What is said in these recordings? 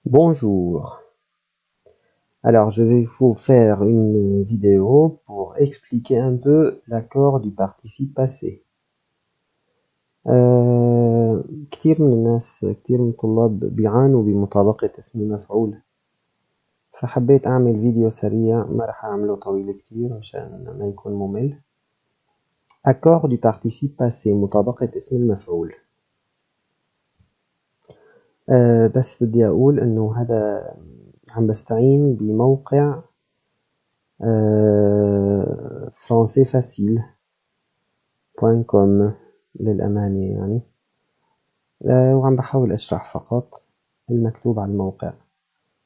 Bonjour. Alors, je vais vous faire une vidéo pour expliquer un peu l'accord du participe passé. كتير من الناس كتير من الطلاب بيعانوا بمطابقة اسم المفعول، فحبيت أعمل فيديو سريع، ما رح أعمله طويل كتير مشان ما يكون ممل. accord du participe passé، مطابقة اسم المفعول. بس بدي أقول إنه هذا عم بستعين بموقع francais.com للأمانة يعني، وعم بحاول أشرح فقط المكتوب على الموقع،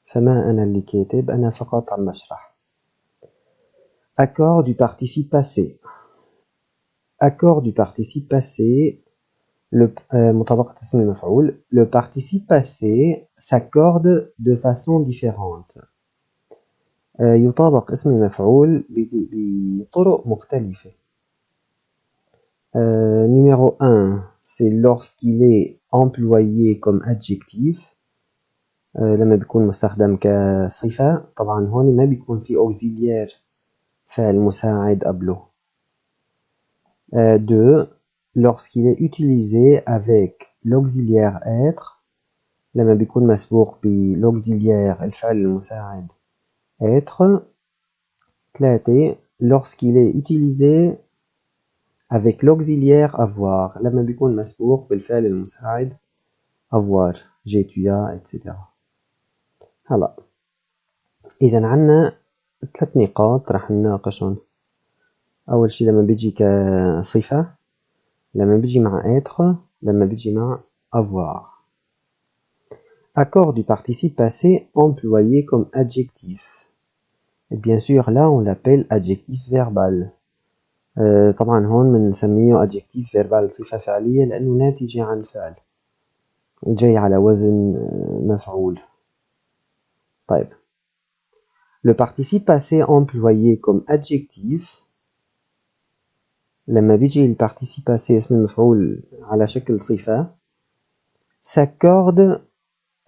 فما أنا اللي كاتب، أنا فقط عم بشرح. Accord du participe passé. Accord du participe passé. مطابقة اسم المفعول. Le participe passé s'accorde de façon différente. يطابق اسم المفعول بطرق مختلفة. Numéro 1, c'est lorsqu'il est employé comme adjectif. لما بيكون مستخدم كصفة، طبعا هون ما بيكون في auxiliaire فعل مساعد قبله. 2, lorsqu'il est utilisé avec l'auxiliaire être. لما بيكون مسبوق بالauxiliaire الفعل المساعد être. 3, lorsqu'il est utilisé avec l'auxiliaire avoir. لما بيكون مسبوق بالفعل المساعد avoir. j'ai, tu as, etc. هلا إذا عنا 3 نقاط رح نناقشهم. أول شي لما بيجي كصفة، لما بيجي مع être، لما بيجي مع avoir. Accord du participe passé employé comme adjectif. Et bien sûr là on l'appelle adjectif verbal. طبعا هون بنسميه adjectif verbal صفة فعلية لأنه ناتجة عن فعل جاي على وزن مفعول. طيب le participe passé employé comme adjectif، لما بيجي ال participe passé اسم المفعول على شكل صفة، s'accorde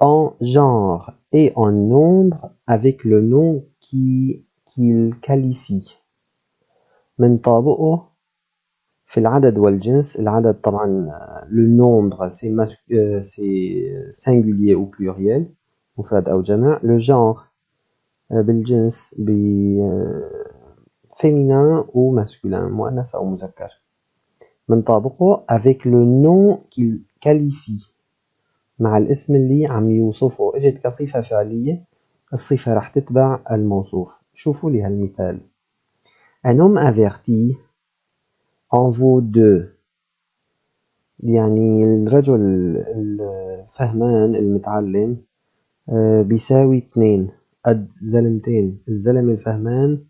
en genre et en nombre avec le nom qu'il qualifie. بنطابقه في العدد والجنس. العدد طبعا le nombre c'est singulier ou pluriel، مفرد أو جمع. le genre بالجنس féminin ou masculin، مؤنث أو مذكر. بنطابقه avec le nom qu'il qualifie، مع الاسم اللي عم يوصفه. اجت كصفة فعلية، الصفة رح تتبع الموصوف. شوفوا لي هالمثال. Un homme averti en vaut 2. يعني الرجل الفهمان المتعلم بيساوي 2، قد زلمتين. الزلم الفهمان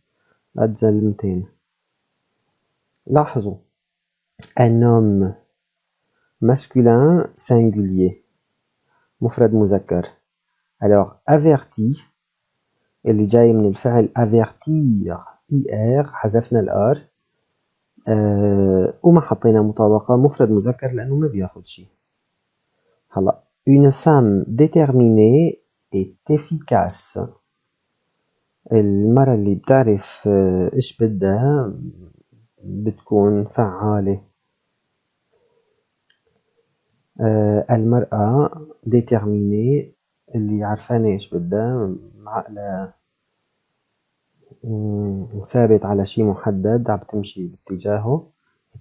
قد زلمتين. لاحظوا un homme masculin singulier، مفرد مذكر. alors averti اللي جاي من الفعل avertir ir، حذفنا الار وما حطينا مطابقة، مفرد مذكر لأنه ما بياخد شي. هلا une femme déterminée est efficace. المرأة اللي بتعرف إيش بدها بتكون فعالة. المرأة déterminée اللي عرفانة إيش بدها، عقلها ثابت على شي محدد، عم تمشي باتجاهه.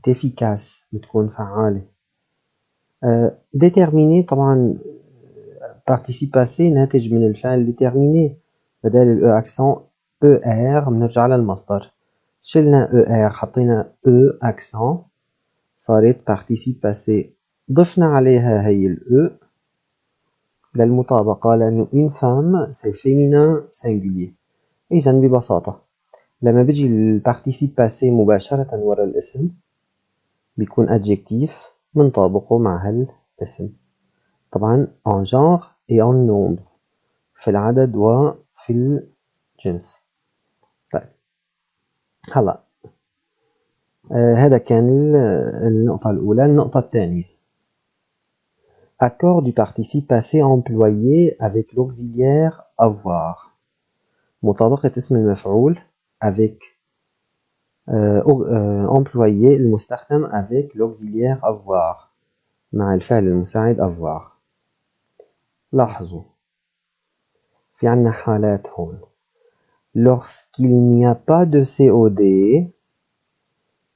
efficace بتكون فعالة. déterminé طبعا participe passé ناتج من الفعل déterminé، بدال ال accent er بنرجع للمصدر. شلنا er حطينا accent، صارت participe passé. ضفنا عليها هي ال للمطابقة لأنه une femme c'est féminin singulier. إذا ببساطة لما بيجي ال participe passé مباشرة ورا الاسم بيكون adjectif بنطابقه مع هالاسم. طبعا en genre et en nombre، في العدد وفي الجنس. طيب هلا هذا كان النقطة الأولى. النقطة الثانية Accord du participe passé employé avec l'auxiliaire avoir. مطابقة اسم المفعول avec employé المستخدم avec l'auxiliaire avoir مع الفعل المساعد avoir. لاحظوا في عنا حالات هون. Lorsqu'il n'y a pas de COD,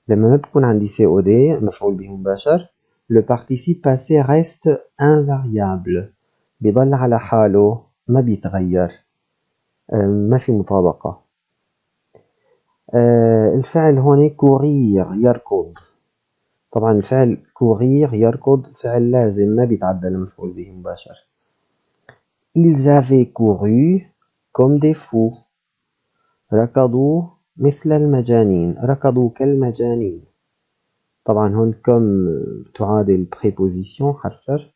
لما ما بكون عندي COD مفعول به مباشر, le participe passé reste invariable, بيضل على حاله ما بيتغير, ما في مطابقة. الفعل هون courir يركض. طبعا الفعل courir يركض فعل لازم ما بيتعدى لمفعول به مباشر. Ils avaient couru comme des fous. ركضوا مثل المجانين. ركضوا كالمجانين. طبعا هون كم تعادل préposition حرف جر.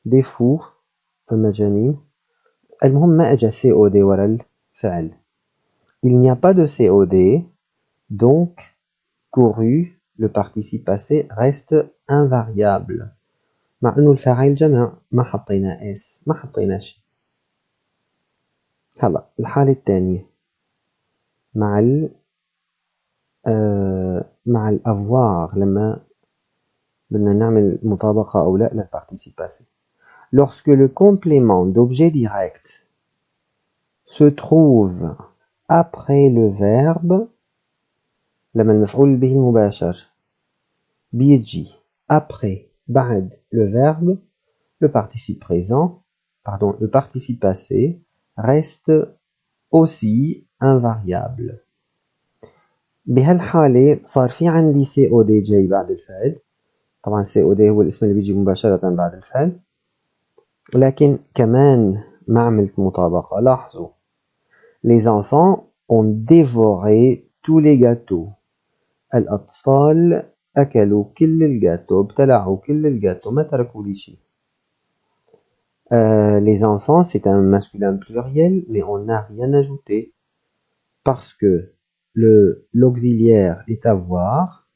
des fous المجانين. المهم ما اجى COD ورا الفعل. Il n'y a pas de COD, donc couru, le participe passé, reste invariable. مع انه الفاعل جمع ما حطينا اس ما حطينا شيء. هلا الحالة الثانية مع الافوار لما بدنا نعمل مطابقة او لا للparticipe passé. Lorsque le complément d'objet direct se trouve après le verbe, لما المفعول به المباشر بيجي après بعد le verbe, le participe présent, pardon, le participe passé reste aussi invariable. بهالحالة صار في عندي COD جاي بعد الفعل. طبعا COD هو الاسم اللي بيجي مباشرة بعد الفعل. لكن كمان ما عملت مطابقة. لاحظوا. Les enfants ont dévoré tous les gâteaux. الأطفال أكلوا كل الجاتو. ابتلعوا كل الجاتو. ما تركوا لي شيء. Les enfants, c'est un masculin pluriel, mais on n'a rien ajouté. Parce que l'auxiliaire est avoir,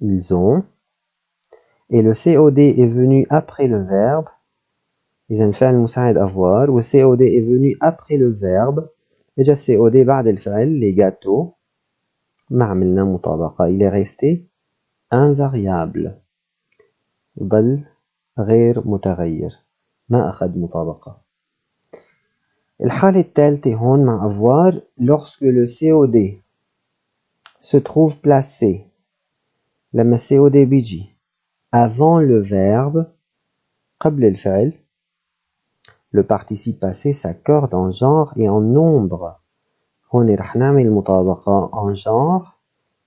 ils ont, et le COD est venu après le verbe, إذا الفعل المساعد avoir, و COD est venu après le verbe, déjà COD بعد الفعل, les gâteaux, ما عملنا مطابقة, il est resté invariable, ضل غير متغير, ما أخذ مطابقة. الحالة الثالثة هون مع avoir, lorsque le COD se trouve placé, لما COD بيجي avant le verbe, قبل الفعل, le participe passé s'accorde en genre et en nombre. هون رح نعمل مطابقة en genre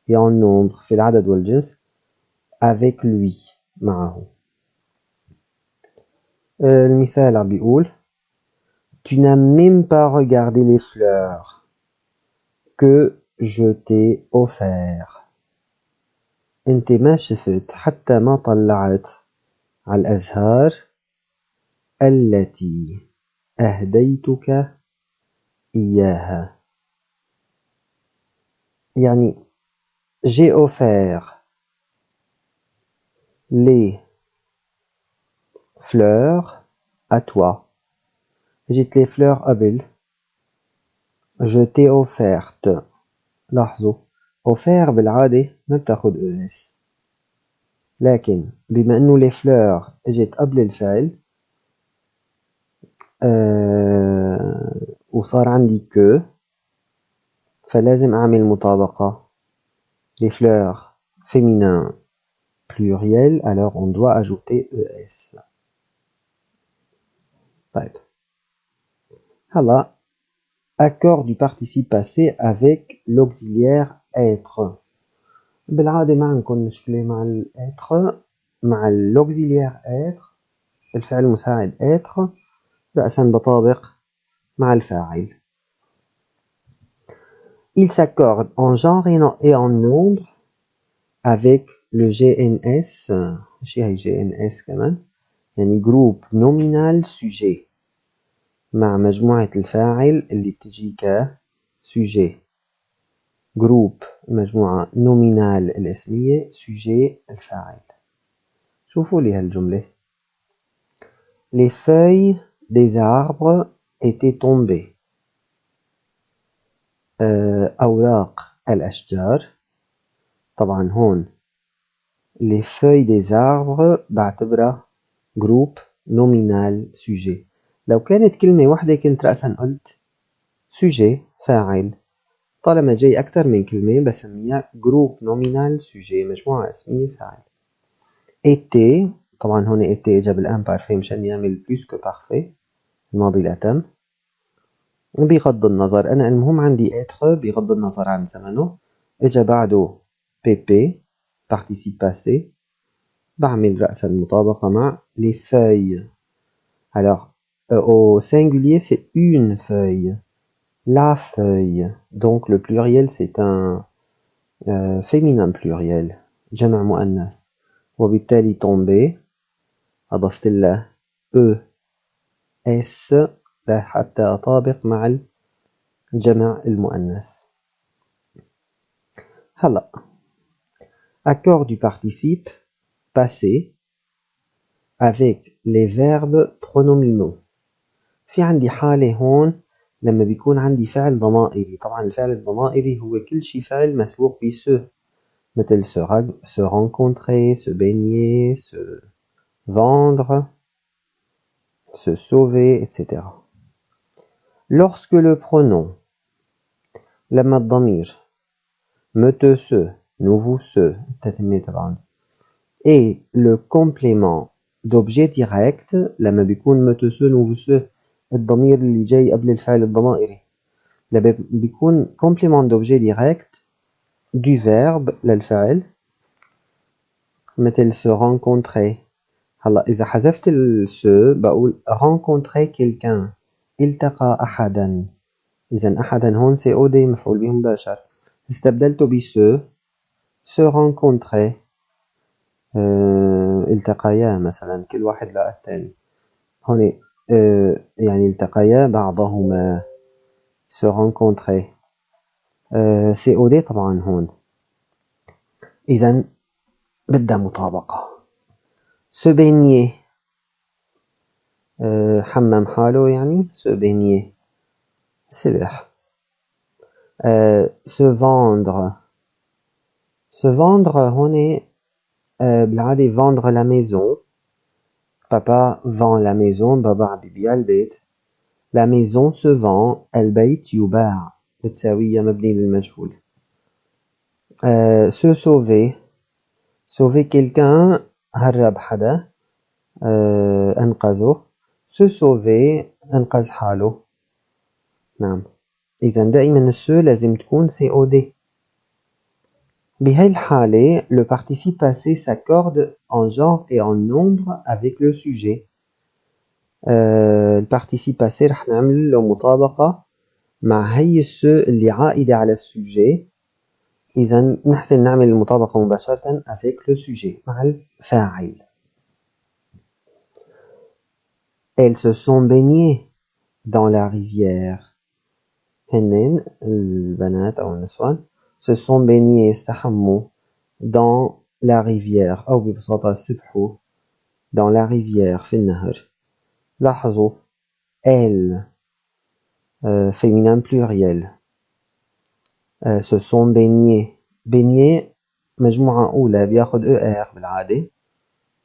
et en nombre في العدد والجنس avec lui معه. المثال عم بيقول Tu n'as même pas regardé les fleurs que je t'ai offert. انت ما شفت حتى ما طلعت على الأزهار التي أهديتك إياها. يعني j'ai offert les fleurs à toi. جيت les fleurs قبل. Je t'ai offerte. لاحظوا offert بالعادة ما بتاخد ES. لكن بما انه les fleurs اجت قبل الفعل وصار عندي que فلازم اعمل مطابقة. Les fleurs féminin pluriel, alors on doit ajouter ES. طيب. هلا accord du participe passé avec l'auxiliaire être. بالعادة ما عندكم مشكلة مع الêtre مع l'auxiliaire être الفعل المساعد être رأسا بطابق مع الفاعل. Il s'accorde en genre et en nombre avec le GNS. شي هي GNS كمان يعني جروب nominal sujet مع مجموعة الفاعل اللي بتجي كسوجي. جروب المجموعة nominal الاسمية sujet الفاعل. شوفوا لي هالجملة. les feuilles des arbres étaient tombées. أوراق الأشجار. طبعا هون les feuilles des arbres بعتبرها groupe nominal sujet. لو كانت كلمة واحدة كنت رأسا قلت sujet فاعل. طالما جاي أكثر من كلمة بسميها groupe nominal sujet مجموعة اسمية فاعل. été طبعا هون été إجا بالآن parfait مشان يعمل plus que parfait الماضي الأتم. بغض النظر أنا المهم عندي être بغض النظر عن زمنه. إجا بعده pp participe passé بعمل رأس المطابقة مع les feuilles. Alors au singulier c'est une feuille, la feuille. Donc le pluriel c'est un féminin pluriel جمع مؤنث. وبالتالي tomber أضفت له es حتى أطابق مع الجمع المؤنث. هلا accord du participe passé avec les verbes pronominaux. في عندي حالة هون لما بيكون عندي فعل ضمائري. طبعا الفعل الضمائري هو كل شي فعل مسبوق ب se مثل se rencontrer, se baigner, se vendre, se sauver, etc. Lorsque le pronom لما الضمير me te se nous vous se التتمية طبعا et le complément d'objet direct لما بيكون me te se nous vous se الضمير اللي جاي قبل الفعل الضمائري لما بيكون complément d'objet direct du verbe للفعل مثل se rencontrer. هلا إذا حذفت ال se بقول rencontrer quelqu'un التقى أحدا. إذا أحدا هون COD مفعول به مباشر. استبدلته ب se rencontrer التقيا مثلا كل واحد لقى الثاني. هون يعني التقيا بعضهما se rencontrer COD طبعا هون. إذا بدها مطابقة. se baigner حمم حاله يعني se baigner سبح. se vendre se vendre هون بالعادة vendre la maison. papa vend la maison بابا عم بيبيع البيت. la maison se vend البيت يباع بتساويها مبني للمجهول. se sauver sauver quelqu'un هرب حدا أنقذه. se sauver أنقذ حاله. نعم إذا دائما الse لازم تكون COD. بهاي الحالة le participe passé s'accorde en genre et en nombre avec le sujet. le participe passé رح نعمل له مطابقة مع هي الse اللي عائدة على السوجي. إذا نحسن نعمل المطابقة مباشرة avec le sujet مع الفاعل. Elles se sont baignées dans la rivière. هنن البنات أو النسوان se sont baignés استحموا dans la rivière أو ببساطة سبحوا dans la rivière في النهر. لاحظوا elles féminin pluriel se sont baignés. baigner مجموعة أولى بياخد ER بالعادة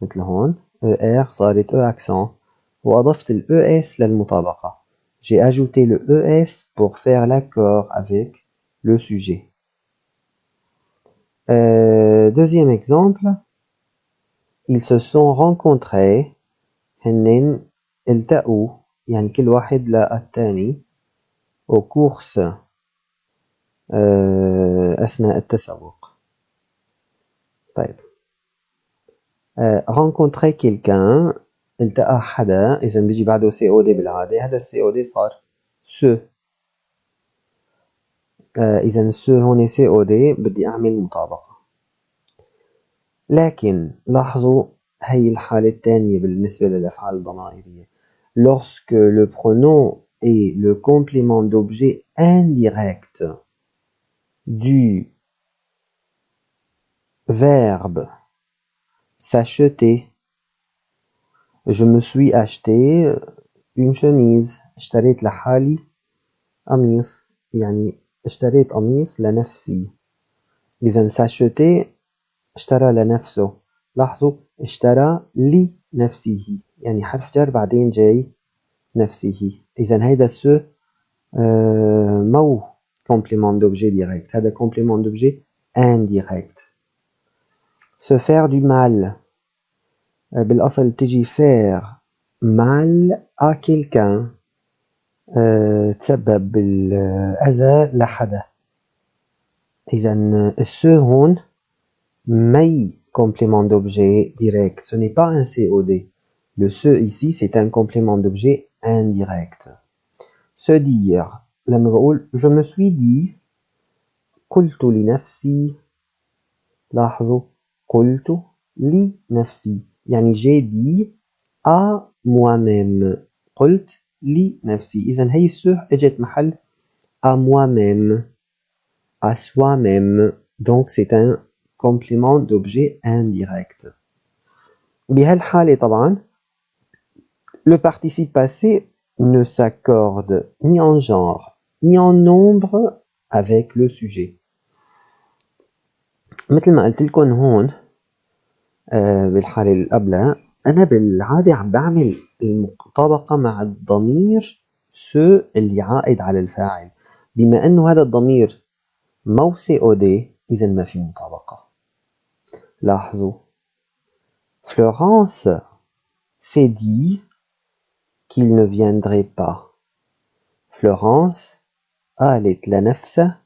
مثل هون ER صارت E accent وأضفت ال ES للمطابقة. J'ai ajouté le ES pour faire l'accord avec le sujet. Deuxième exemple, ils se sont rencontrés. هنن التقوا يعني كل واحد لقى الثاني aux courses أثناء التسوق. طيب rencontrer quelqu'un التقى حدا إذا بيجي بعده COD بالعادة. هذا COD صار se. إذا se هون COD بدي أعمل مطابقة. لكن لاحظوا هي الحالة الثانية بالنسبة للأفعال الضمائرية. lorsque le pronom est le complément d'objet indirect du verbe s'acheter Je me suis acheté une chemise. اشتريت لحالي قميص. يعني اشتريت قميص لنفسي. إذا s'acheter اشترى لنفسه. لاحظوا اشترى لنفسه. يعني حرف جر بعدين جاي نفسه. إذا هيدا سو مو complément d'objet direct. هذا complément d'objet indirect. Se faire du mal. بالأصل تجي faire mal à quelqu'un. تسبب بالأذى لحدا. إذا السو هون مي complément d'objet direct. Ce n'est pas un COD. Le se ici, c'est un complément d'objet indirect. Se dire. لما بقول je me suis dit قلت لنفسي. لاحظوا قلت لنفسي. يعني j'ai dit à moi-même. قلت لنفسي. إذا هي السو اجت محل à moi-même. À soi-même. Donc c'est un complément d'objet indirect. بهالحالة طبعا le participe passé ne s'accorde ni en genre ni en nombre avec le sujet. مثل ما قلت لكم هون بالحالة اللي قبلها أنا بالعادة عم بعمل المطابقة مع الضمير سو اللي عائد على الفاعل. بما أنه هذا الضمير مو COD إذا ما في مطابقة. لاحظوا Florence s'est dit qu'il ne viendrait pas. Florence قالت لنفسها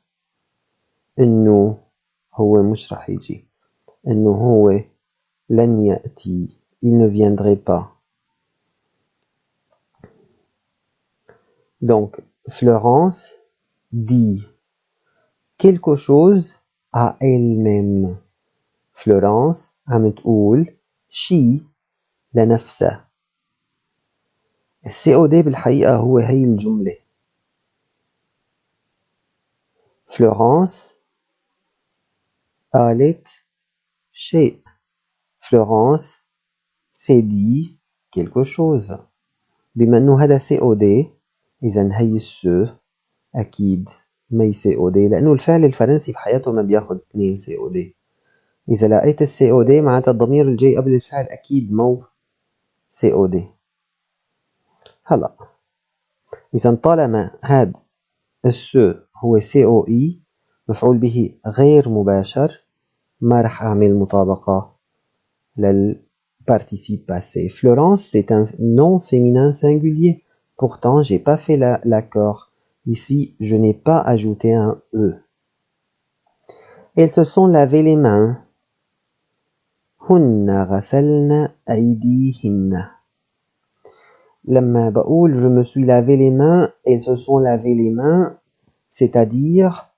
إنه هو مش رح يجي. إنه هو لن يأتي. Il ne viendrait pas. Donc, Florence dit quelque chose à elle-même. Florence عم تقول شي لنفسها. الCOD بالحقيقة هو هي الجملة. Florence قالت شيء. Florence s'est dit quelque chose. بما انه هذا COD اذا هي السو اكيد ما COD لانه الفعل الفرنسي بحياته ما بياخد 2 COD. اذا لقيت COD معناتها الضمير الجاي قبل الفعل اكيد مو COD. هلا اذا طالما هذا السو هو COE مفعول به غير مباشر ما رح اعمل مطابقة للparticipe passé. Florence c'est un nom féminin singulier. Pourtant j'ai pas fait l'accord. Ici je n'ai pas ajouté un E. Elles se sont lavé les mains. هن غسلن أيديهن. لما بقول je me suis lavé les mains, elles se sont lavé les mains, c'est-à-dire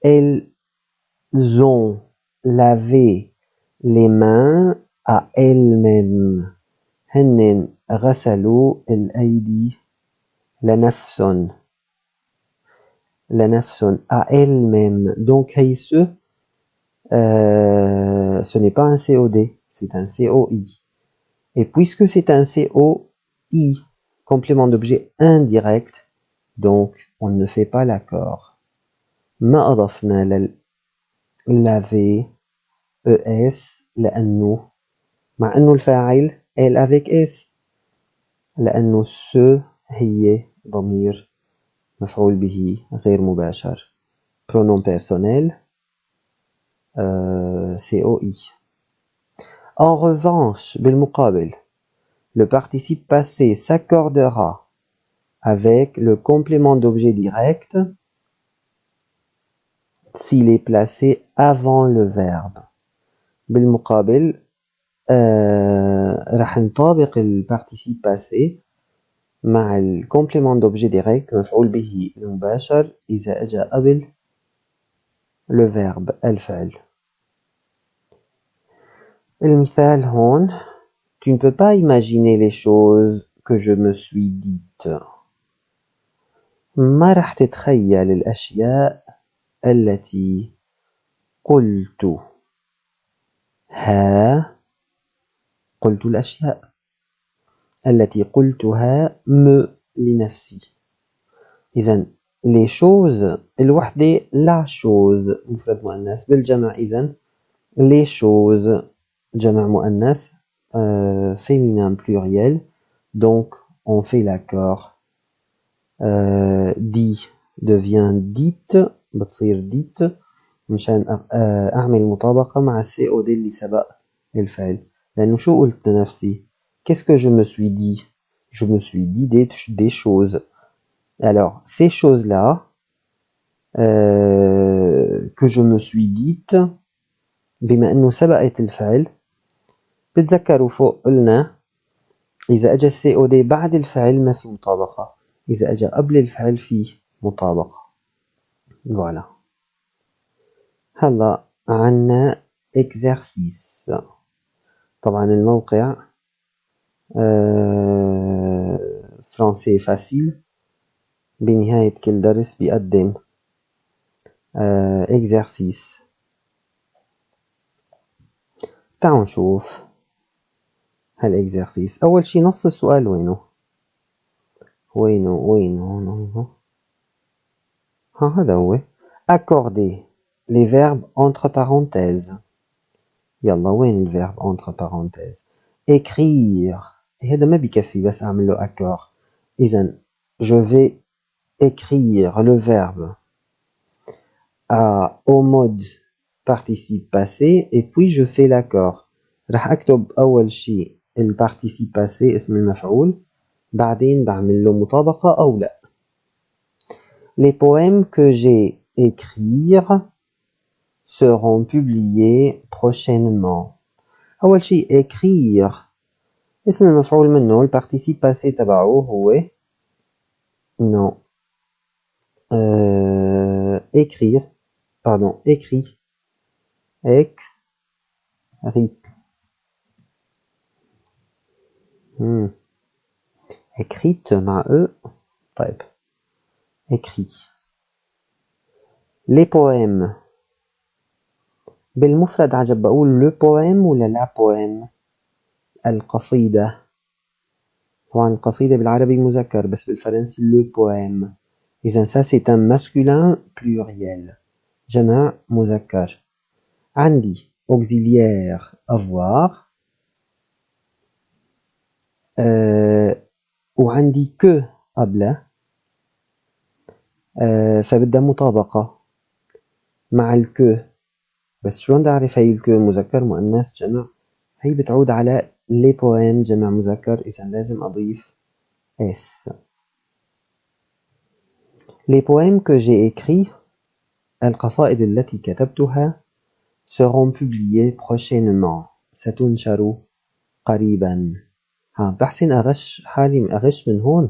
elles ont lavé les mains à elles-mêmes. هن غسلوا الأيدي لنفسهم. لنفسهم à elles-mêmes. Donc ce n'est pas un COD, c'est un COI. Et puisque c'est un COI, complément d'objet indirect, donc on ne fait pas l'accord. ما أضفنا laver ES لأنه مع أنه الفاعل elle avec S لأنه ce هي ضمير مفعول به غير مباشر. Pronom personnel COI. En revanche, بالمقابل, le participe passé s'accordera avec le complément d'objet direct s'il est placé avant le verbe. بالمقابل راح نطابق الparticipe passé مع الكومبليمون d'objet direct مفعول به المباشر إذا أجا قبل le verbe الفعل. المثال هون Tu ne peux pas imaginer les choses que je me suis dites. ما رح تتخيل الأشياء التي قلت الأشياء. التي قلتها لنفسي. إذن les choses الوحدة la chose مفرد مؤنث بالجمع. إذن les choses جمع مؤنث féminin pluriel, donc on fait l'accord. dit devient dite بتصير dite مشان أعمل مطابقة مع COD اللي سبق الفعل. لأنه شو قلت لنفسي؟ Qu'est-ce que je me suis dit? Je me suis dit des choses. Alors, ces choses-là que je me suis dites بما أنه سبقت الفعل بتذكروا فوق قلنا إذا أجى COD بعد الفعل ما في مطابقة، إذا أجى قبل الفعل فيه مطابقة. فوالا. هلا عنا exercice. طبعا الموقع فرنسي فاسيل بنهاية كل درس بيقدم exercice. تعالوا نشوف هالexercice. أول شي نص السؤال وينه هذا هو. accorder les verbes entre parenthèses. يلا وين الverbe entre parenthèses؟ écrire. هذا ما بيكفي بس أعمل له accord. إذن je vais écrire le verbe au mode participe passé et puis je fais l'accord. راح أكتب أول شيء الparticipe passé اسم المفعول، بعدين بعمل له مطابقة أو لا. Les poèmes que j'ai écrits seront publiés prochainement. أول شيء écrire اسم المفعول منه الparticipe passé تبعه هو non écrire pardon écrit écrite مع طيب écrit. les poèmes بالمفرد عجب بقول le poème ولا la poème؟ القصيدة. طبعا القصيدة بالعربي مذكر بس بالفرنسي le poème. إذن ça c'est un masculin pluriel جمع مذكر. عندي auxiliaire avoir وعندي que قبله فبدها مطابقة مع الكو. بس شلون بدي أعرف هي الكو مذكر مؤنث جمع؟ هي بتعود على les poèmes جمع مذكر. إذن لازم أضيف s. les poèmes que j'ai écrits القصائد التي كتبتها seront publiés prochainement ستنشر قريبا. بحسن أغش حالي أغش من هون.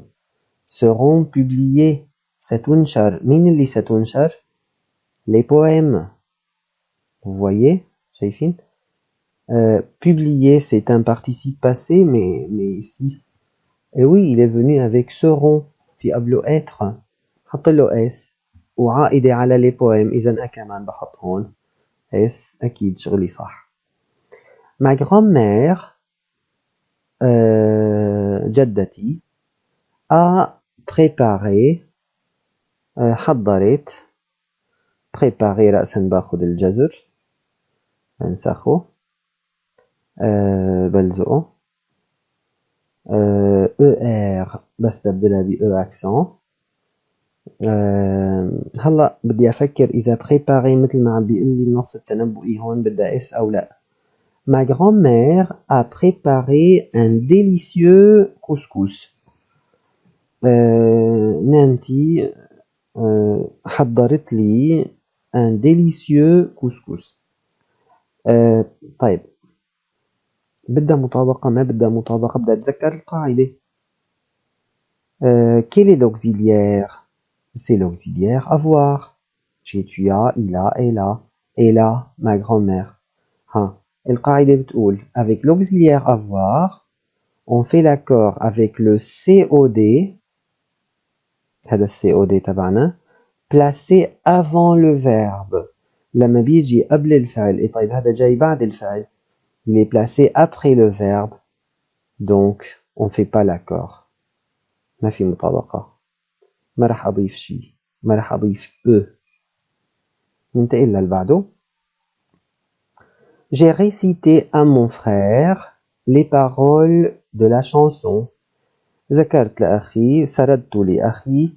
seront publiés ستنشر. مين اللي ستنشر؟ les poèmes. vous voyez شايفين publier c'est un participe passé mais ici et oui il est venu avec seront في قبله être حط له s وعائدة على les poèmes. إذن كمان بحط هون s أكيد شغلي صح. ma grand-mère جدتي a préparé حضرت préparé رأسا باخد الجزر بنسخه بلزقه er بس تبدلها ب e accent. هلا بدي أفكر إذا préparé مثل ما عم بيقول لي النص التنبؤي هون بدها s أو لا. ma grand-mère a préparé un délicieux couscous. نانتي حضرت لي un délicieux couscous. طيب بدها مطابقة ما بدها مطابقة بدها أتذكر القاعدة. quel est l'auxiliaire? c'est l'auxiliaire avoir. j'ai, tu as, il a, elle a, ma grand-mère. القاعدة بتقول avec l'auxiliaire avoir on fait l'accord avec le COD. هذا COD تبعنا placé avant le verbe. لما بيجي قبل الفعل. طيب هذا جاي بعد الفعل. il est placé après le verbe donc on fait pas l'accord. ما في مطابقة. ما راح أضيف شيء. ما راح أضيف ننتقل اللي بعده. J'ai récité à mon frère les paroles de la chanson. ذكرت لأخي سردت لأخي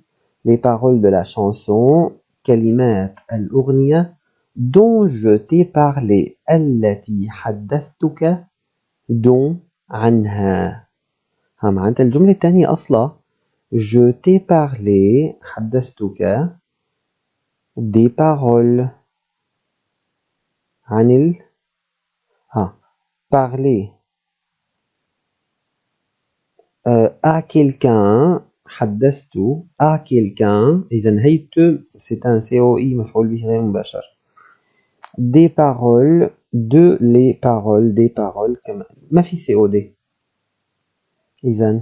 les paroles de la chanson كلمات الأغنية dont je t'ai parlé التي حدثتك dont عنها. ها معناتها الجملة الثانية أصلا je t'ai parlé حدثتك des paroles عن parler à quelqu'un حدثت à quelqu'un إذا هي c'est un COI مفعول به غير مباشر. des paroles de les paroles des paroles كمان ما في COD. إذا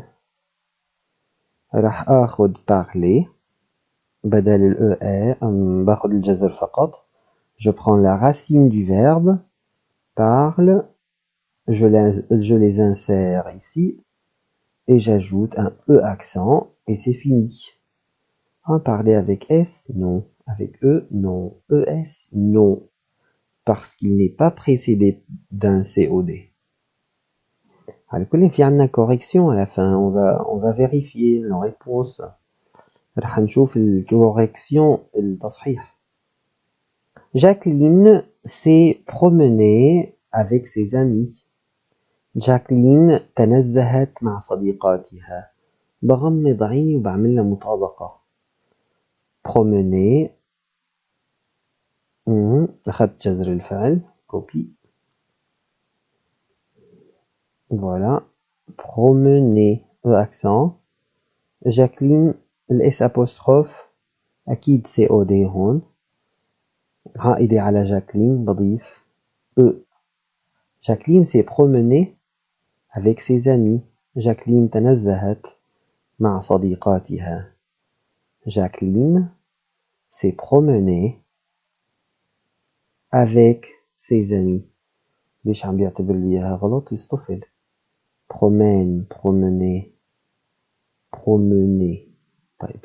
راح آخذ parler بدل ال EA باخذ الجذر فقط. Je prends la racine du verbe parle, je les insère ici et j'ajoute un E accent et c'est fini. Parler avec S, non. Avec E, non. ES, non. Parce qu'il n'est pas précédé d'un COD. Alors, il y a une correction à la fin. On va vérifier la réponse. راح نشوف الcorrection التصحيح. Jacqueline s'est promenée avec ses amis. Jacqueline تنزهت مع صديقاتها. بغمض عيني وبعمل لها مطابقة. promener. أخذت جذر الفعل. copie. Voilà. promener. E accent. Jacqueline الاس apostrophe. أكيد COD هون. عائدة على جاكلين بضيف E. Jacqueline s'est promenée avec ses amis. Jacqueline تنزهت مع صديقاتها. Jacqueline s'est promenée avec ses amis. ليش عم بيعتبر لي اياها غلط؟ يصطفل. promène, promener, promener. طيب.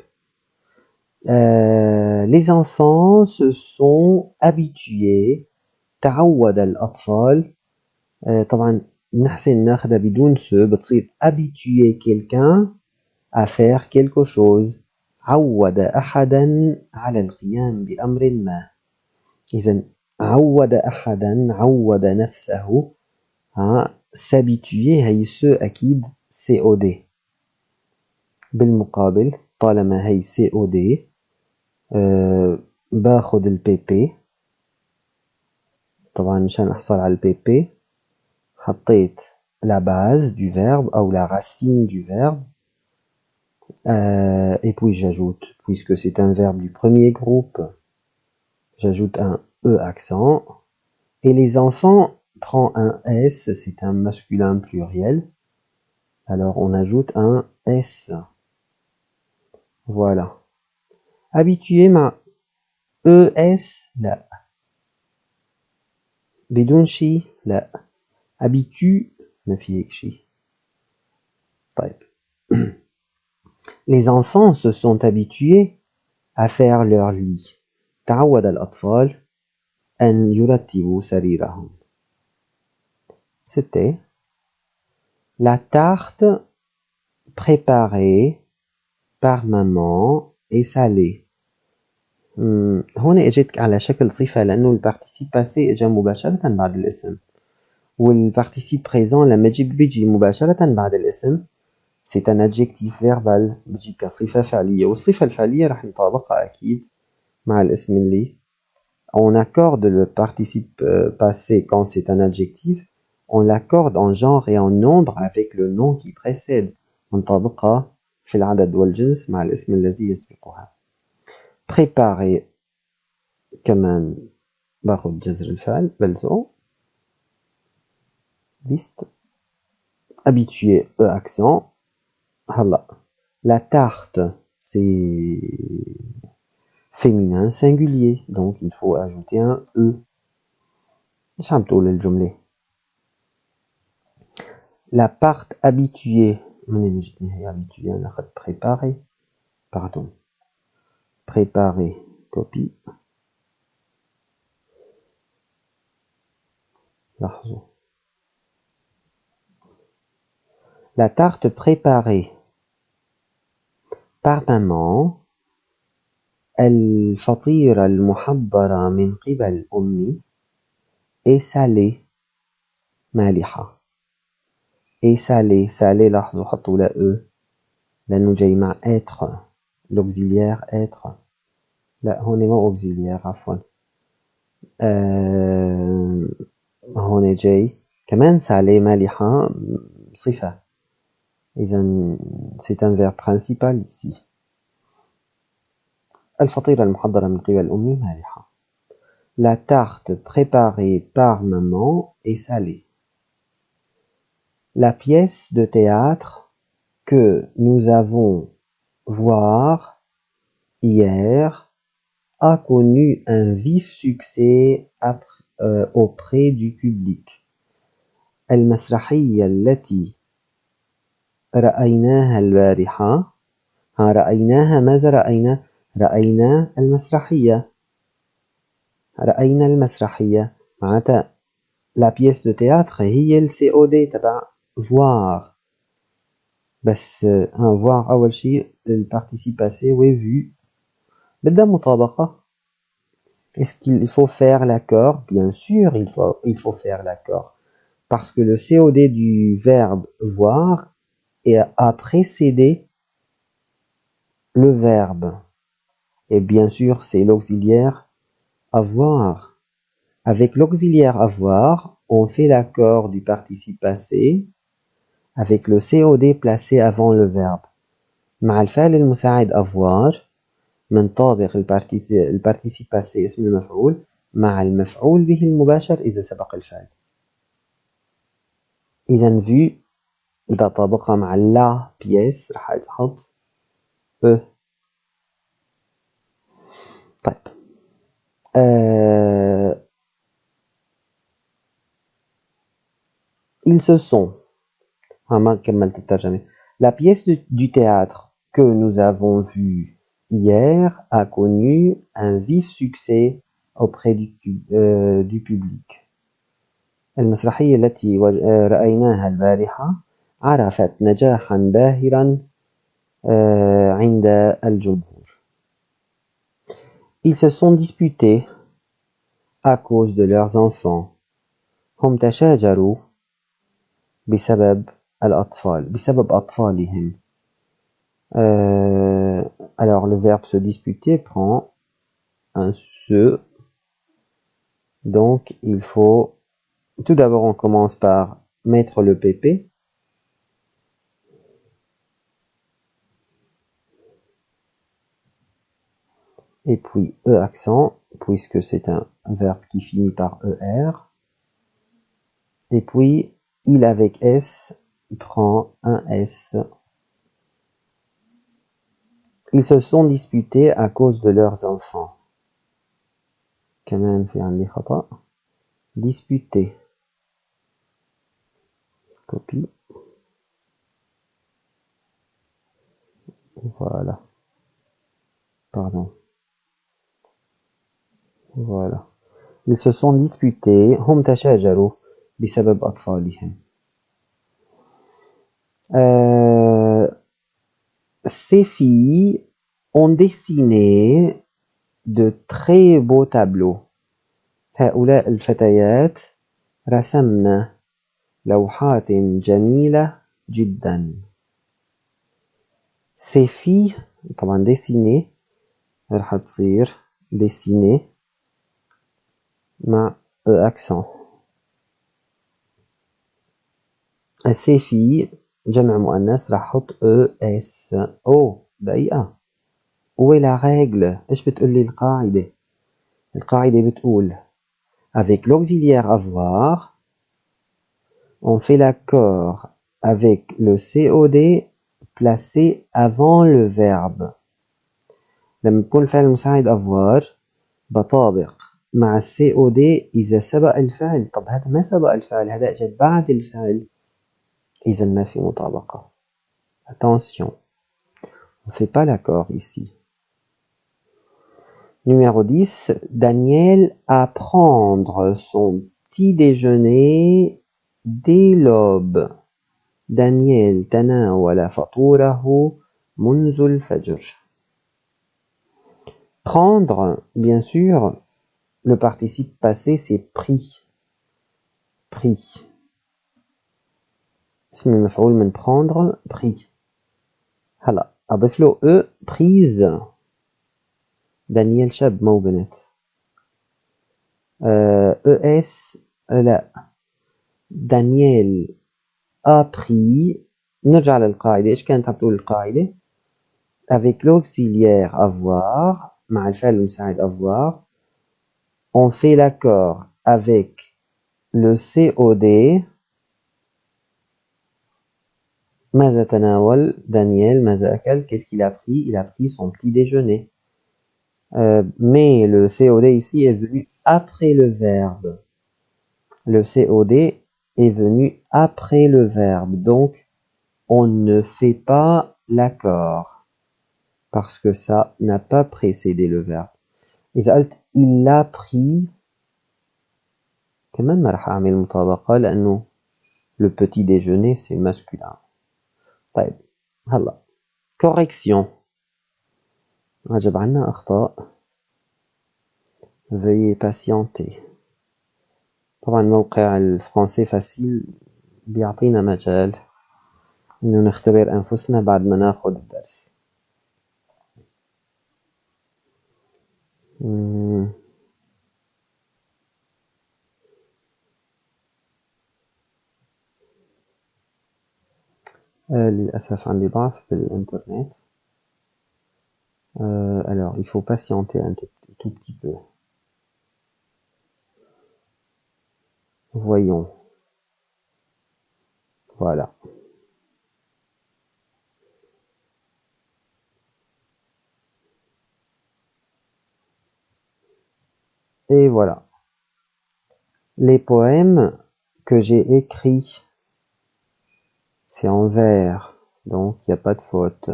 Les enfants se sont habitués. تعود الأطفال. طبعا نحسن ناخدها بدون سو بتصير habituer quelqu'un à faire quelque chose. عود أحدا على القيام بأمر ما. إذا عود أحدا عود نفسه. s'habituer هي سو أكيد COD. بالمقابل طالما هي COD باخد البي بي. طبعا مشان أحصل على البي بي حطيت la base du verbe ou la racine du verbe et puis j'ajoute, puisque c'est un verbe du premier groupe, j'ajoute un E accent et les enfants prend un S, c'est un masculin pluriel, alors on ajoute un S. Voilà. habitué مع ES لا بدون شي لا habitue ما في هيك شي. طيب. Les enfants se sont habitués à faire leur lit. تعود الأطفال أن يرتبوا سريرهم. C'était la tarte préparée par maman est salée. هون اجت على شكل صفة لأنه البارتيسيب باسي اجا مباشرة بعد الاسم. والبارتيسيب بريزون لما بيجي مباشرة بعد الاسم c'est un adjectif verbal بيجي كصفة فعلية والصفة الفعلية رح نطابقها أكيد مع الاسم اللي on accorde le participe passé quand c'est un adjectif on l'accorde en genre et en nombre avec le nom qui précède نطابقها في العدد والجنس مع الاسم الذي يسبقها. préparer كمان باخد جذر الفعل بلزو liste habitué E accent. هلا la tarte c'est féminin singulier donc il faut ajouter un E. ايش عم تقول الجملة؟ la part habituée من جتني هي habitué ناخد préparer pardon préparer copie لاحظوا la tarte préparée par maman الفطيرة المحضرة من قبل أمي est salée مالحة et salée salée لاحظوا حطوا لا e لأنه جاي مع être l'auxiliaire être لا هون ما auxiliaire عفوا هون جاي كمان salée مالحة صفة إذا c'est un verbe principal ici الفطيرة المحضرة من قبل أمي مالحة La tarte préparée par maman est salée. La pièce de théâtre que nous avons voir hier a connu un vif succès auprès du public. المسرحية التي رأيناها البارحة رأيناها ماذا رأينا؟ رأينا المسرحية رأينا المسرحية معناتها la pièce de théâtre هي ال COD تبع voir بس voir أول شيء le participe passé و vu بدها مطابقة. Est-ce qu'il faut faire l'accord? Bien sûr il faut faire l'accord parce que le COD du verbe voir a précédé le verbe et bien sûr c'est l'auxiliaire avoir. Avec l'auxiliaire avoir, on fait l'accord du participe passé avec le COD placé avant le verbe. مع الفعل المساعد avoir منطابق الparticipe passé اسم المفعول مع المفعول به المباشر إذا سبق الفعل. إذا vu بدها طابقها مع la pièce رح تحط e. طيب ils se sont La pièce du théâtre que nous avons vue hier a connu un vif succès auprès du public. المسرحية التي رأيناها البارحة عرفت نجاحا باهرا عند الجمهور. Ils se sont disputés à cause de leurs enfants. هم تشاجروا بسبب الأطفال بسبب أطفالهم. Alors le verbe se disputer prend un se. Donc il faut tout d'abord on commence par mettre le PP. Et puis E accent puisque c'est un verbe qui finit par ER. Et puis il avec S prend un S. Ils se sont disputés à cause de leurs enfants. كمان في عندي خطأ. Disputer. Copie. Voilà. Pardon. Voilà. Ils se sont disputés. هم تشاجروا بسبب أطفالهم. Ces filles ont dessiné de très beaux tableaux. هؤلاء الفتيات رسمن لوحات جميلة جدا. Ces filles طبعا dessiner راح تصير dessiner مع accent. Ces filles جمع مؤنث راح احط اس. دقيقة. où est la règle؟ ايش بتقول لي القاعدة؟ القاعدة بتقول avec l'auxiliaire avoir on fait l'accord avec le COD placé avant le verbe. لما يكون الفعل المساعد avoir بطابق مع COD إذا سبق الفعل. طب هذا ما سبق الفعل هذا اجى بعد الفعل إذا ما في مطابقة. Attention, on ne fait pas l'accord ici. Numéro 10, Daniel à prendre son petit déjeuner dès l'aube. Daniel تناول فطوره منذ الفجر. Prendre, bien sûr, le participe passé c'est pris. Pris. اسم المفعول من prendre, pris. هلا أضيف له prise. دانيال شاب مو بنت. ES لا. دانيال a pris. نرجع للقاعدة. إيش كانت عم تقول القاعدة؟ Avec l'auxiliaire avoir مع الفعل المساعد avoir on fait l'accord avec le COD. ماذا تناول دانيال؟ ماذا أكل؟ Qu'est-ce qu'il a pris? Il a pris son petit déjeuner. Mais le COD ici est venu après le verbe. Le COD est venu après le verbe. Donc, on ne fait pas l'accord. Parce que ça n'a pas précédé le verbe. إذا قلت il a pris كمان ما راح أعمل مطابقة لأنه le petit déjeuner c'est masculin. طيب هلا correction. عجب عنا أخطاء. Veuillez patienter. طبعا موقع الفرنسي فاسيل بيعطينا مجال إنه نختبر أنفسنا بعد ما ناخد الدرس. للأسف عندي ضعف بالإنترنت. Alors, il faut patienter un tout petit peu. Voyons. Voilà. Et voilà. Les poèmes que j'ai écrits, c'est en vers, donc il n'y a pas de faute.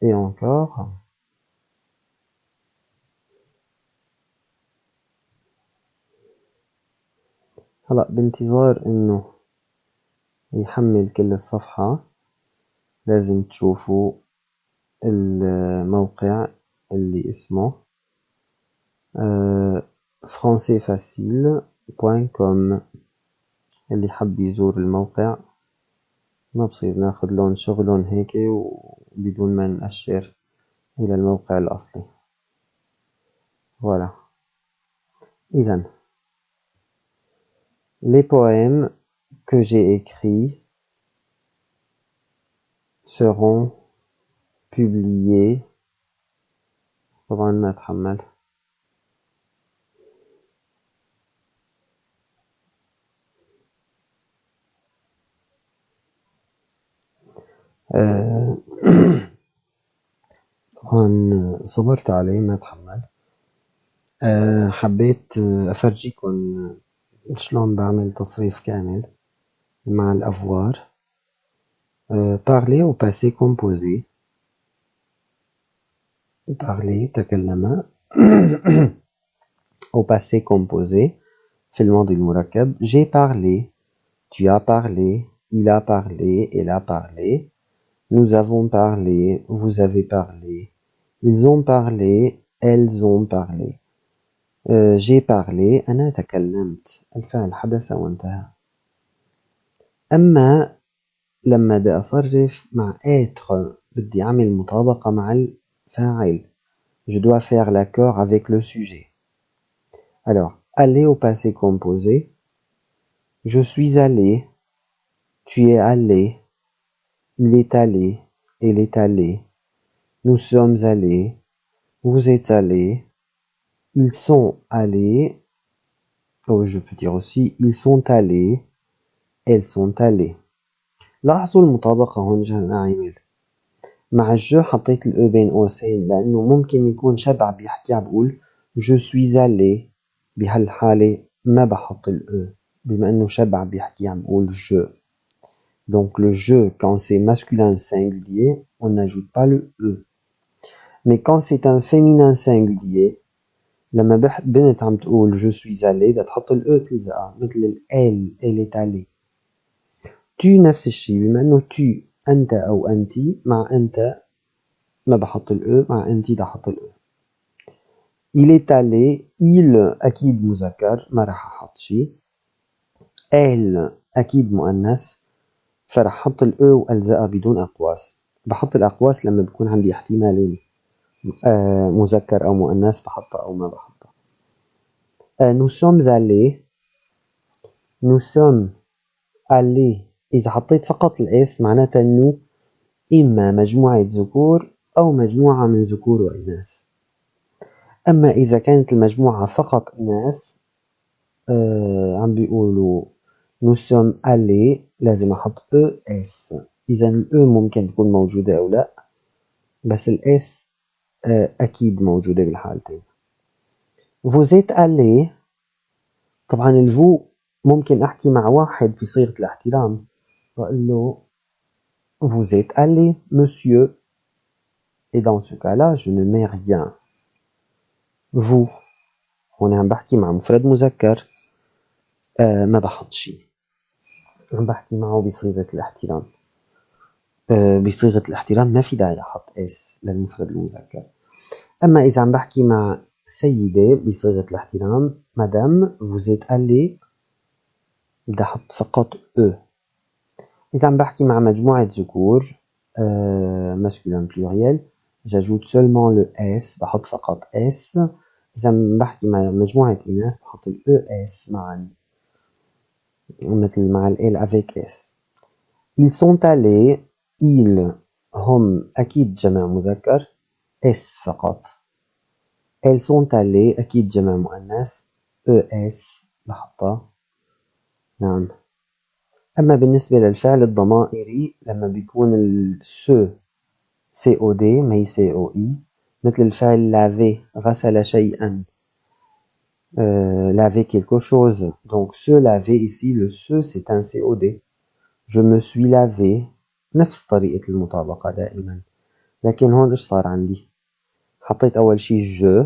Et encore. هلا بانتظار انه يحمل كل الصفحة لازم تشوفوا الموقع اللي اسمه françaisfacile.com. اللي حب يزور الموقع ما بصير ناخد لون شغلهم هيك وبدون ما نأشر إلى الموقع الأصلي. Voilà. إذن les poèmes que j'ai écrits seront publiés. طبعا ما أتحمل. طبعا صبرت عليه ما أتحمل. حبيت أفرجيكم شلون بعمل تصريف كامل مع الأفوار. parler au passé composé. parler تكلم au passé composé في الماضي المركب. j'ai parlé, tu as parlé, il a parlé, elle a parlé, nous avons parlé, vous avez parlé, ils ont parlé, elles ont parlé. j'ai parlé أنا تكلمت. الفعل حدث وانتهى. أما لما بدي أصرف مع être بدي أعمل مطابقة مع الفاعل. Je dois faire l'accord avec le sujet. Alors, aller au passé composé. Je suis allé. Tu es allé. Il est allé. Elle est allée. Nous sommes allés. Vous êtes allés. Ils sont allés. Oh, je peux dire aussi, ils sont allés. Elles sont allées. لاحظوا المطابقة هون جهة أعمل. مع الجو حطيت الأو بين قوسين لأنه ممكن يكون شبع بيحكي عم بقول je suis allé. بهالحالة ما بحط الأو بما أنه شبع بيحكي عم بقول je. Donc le je, quand c'est masculin singulier, on n'ajoute pas le e. Mais quand c'est un féminin singulier, لما بنت عم تقول je suis allé بدها تحط ال e تلزقها مثل elle est allée. tu نفس الشيء بما انه tu انت او انتي مع انت ما بحط ال e مع انتي بدي احط ال e. il est allé il اكيد مذكر ما راح احط شيء. elle اكيد مؤنث فراح احط ال e والزقها بدون اقواس. بحط الاقواس لما بكون عندي احتمالين مذكر او مؤنث بحطها او ما بحطها. nous sommes allés nous sommes allés إذا حطيت فقط الاس معناتها إنه إما مجموعة ذكور أو مجموعة من ذكور وإناث. أما إذا كانت المجموعة فقط إناث عم بيقولوا nous sommes allés لازم أحط اس. إذا ال ممكن تكون موجودة أو لا بس الاس أكيد موجودة بالحالتين. vous êtes allés طبعا الفو ممكن أحكي مع واحد في صيغة الاحترام وأقول له vous êtes allé monsieur et dans ce cas-là je ne mets rien. vous هون عم بحكي مع مفرد مذكر ما بحط شيء عم بحكي معه بصيغة الاحترام. بصيغة الاحترام ما في داعي أحط اس للمفرد المذكر. أما إذا عم بحكي مع سيدة بصيغة الاحترام مدام vous êtes allé بدي أحط فقط e. إذا عم بحكي مع مجموعة ذكور masculin pluriel j'ajoute seulement le s بحط فقط s. إذا عم بحكي مع مجموعة إناث بحط ال es معا مثل مع ال l avec s. ils sont allés ils هم أكيد جمع مذكر s فقط. elles sont allées أكيد جمع مؤنث es بحطها. نعم. أما بالنسبة للفعل الضمائري لما بيكون الse COD ما هي COI مثل الفعل laver غسل شيئا laver quelque chose. Donc se laver ici le se c'est un COD. je me suis lavé نفس طريقة المطابقة دائما. لكن هون إيش صار عندي؟ حطيت أول شي je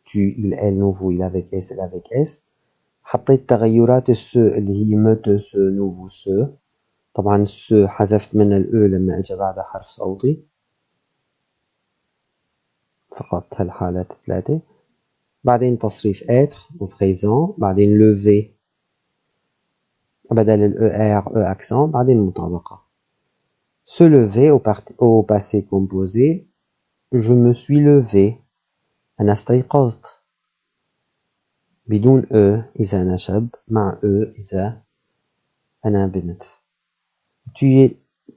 tu il elle nous vous il avec s elle avec s. حطيت تغيرات الse اللي هي me te se nous vous se. طبعا الse حذفت منها ال e لما اجى بعدها حرف صوتي فقط هالحالات الثلاثة. بعدين تصريف être au présent بعدين lever بدل ال er e accent بعدين مطابقة. se lever au passé composé je me suis levé أنا استيقظت بدون e إذا أنا شاب مع e إذا أنا بنت.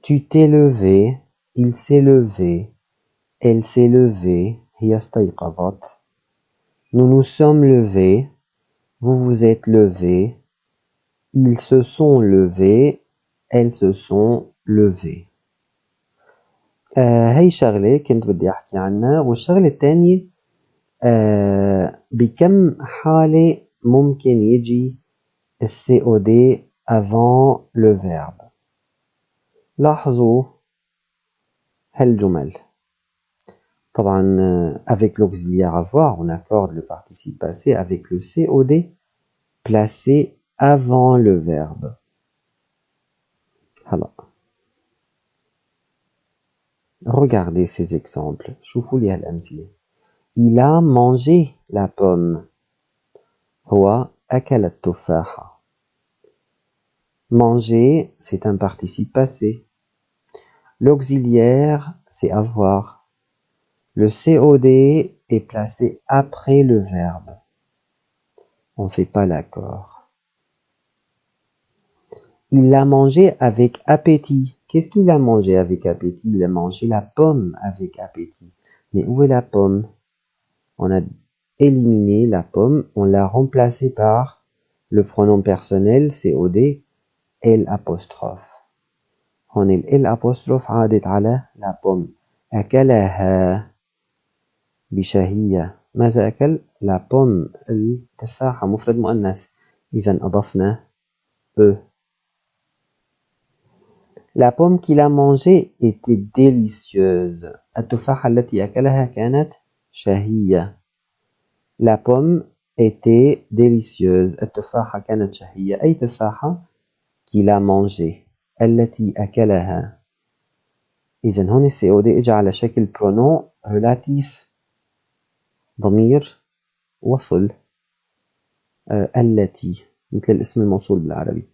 tu t'es levé il s'est levé elle s'est levée هي استيقظت. nous nous sommes levés vous vous êtes levés ils se sont levés elles se sont levées. هاي شغلة كنت بدي أحكي عنها. والشغلة الثانية بكم حالة ممكن يجي COD avant le verbe. لاحظوا هالجمل. طبعا avec l'auxiliaire avoir on accorde le participe passé avec le COD placé avant le verbe. هلا regardez ces exemples. شوفوا لي هالأمثلة. il a mangé la pomme هو أكل التفاحة. manger c'est un participe passé. l'auxiliaire c'est avoir. le COD est placé après le verbe. On ne fait pas l'accord. Il l'a mangé avec appétit. Qu'est-ce qu'il a mangé avec appétit? Il a mangé la pomme avec appétit. Mais où est la pomme? On a éliminé la pomme, on l'a remplacée par le pronom personnel COD L apostrophe. هون ال apostrophe عادت على la pomme. أكلها بشهية. ماذا أكل؟ la pomme التفاحة مفرد مؤنث. إذا أضفنا e. La pomme qu'il a mangée était délicieuse. التفاحة التي أكلها كانت شهية. La pomme était délicieuse. التفاحة كانت شهية. أي تفاحة؟ qu'il a mangé. التي أكلها. إذن هون COD إجا على شكل pronom relatif ضمير وصل التي مثل الاسم الموصول بالعربي.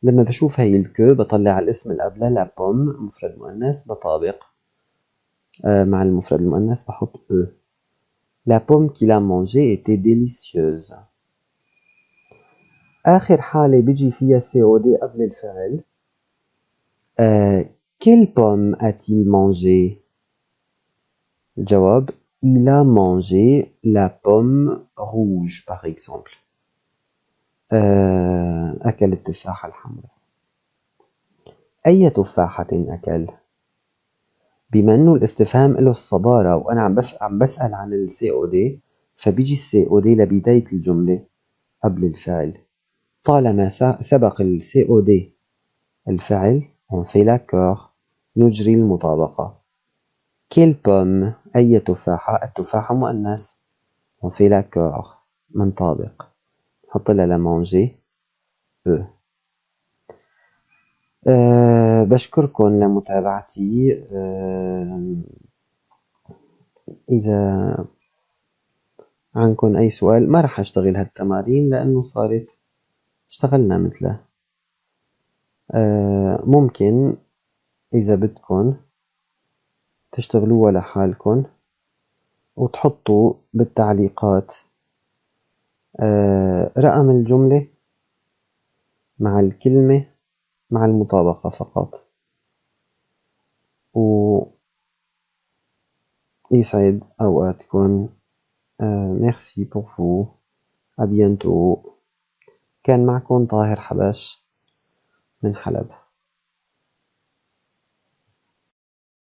لما بشوف هاي الكو بطلع الاسم اللي قبلها لا بوم مفرد مؤنث بطابق مع المفرد المؤنث بحط E. La pomme qu'il a mangée était délicieuse. آخر حالة بيجي فيها COD قبل الفعل. Quelle pomme a-t-il mangé? الجواب il a mangé la pomme rouge par exemple. أكل التفاحة الحمراء. أي تفاحة أكل؟ بما إنه الاستفهام له الصدارة وأنا عم بسأل عن ال COD فبيجي ال COD لبداية الجملة قبل الفعل. طالما سبق ال COD الفعل on fait l'accord نجري المطابقة. Quelle pomme أي تفاحة؟ التفاحة مؤنث on fait l'accord منطابق نحط لها لمانجي E. بشكركم لمتابعتي. إذا عندكم أي سؤال ما رح أشتغل هالتمارين لأنه صارت اشتغلنا مثلها. ممكن إذا بدكم تشتغلوها لحالكم وتحطوا بالتعليقات رقم الجملة مع الكلمة مع المطابقة فقط. ويسعد أوقاتكم. merci pour vous. à bientôt. كان معكم طاهر حبش من حلب.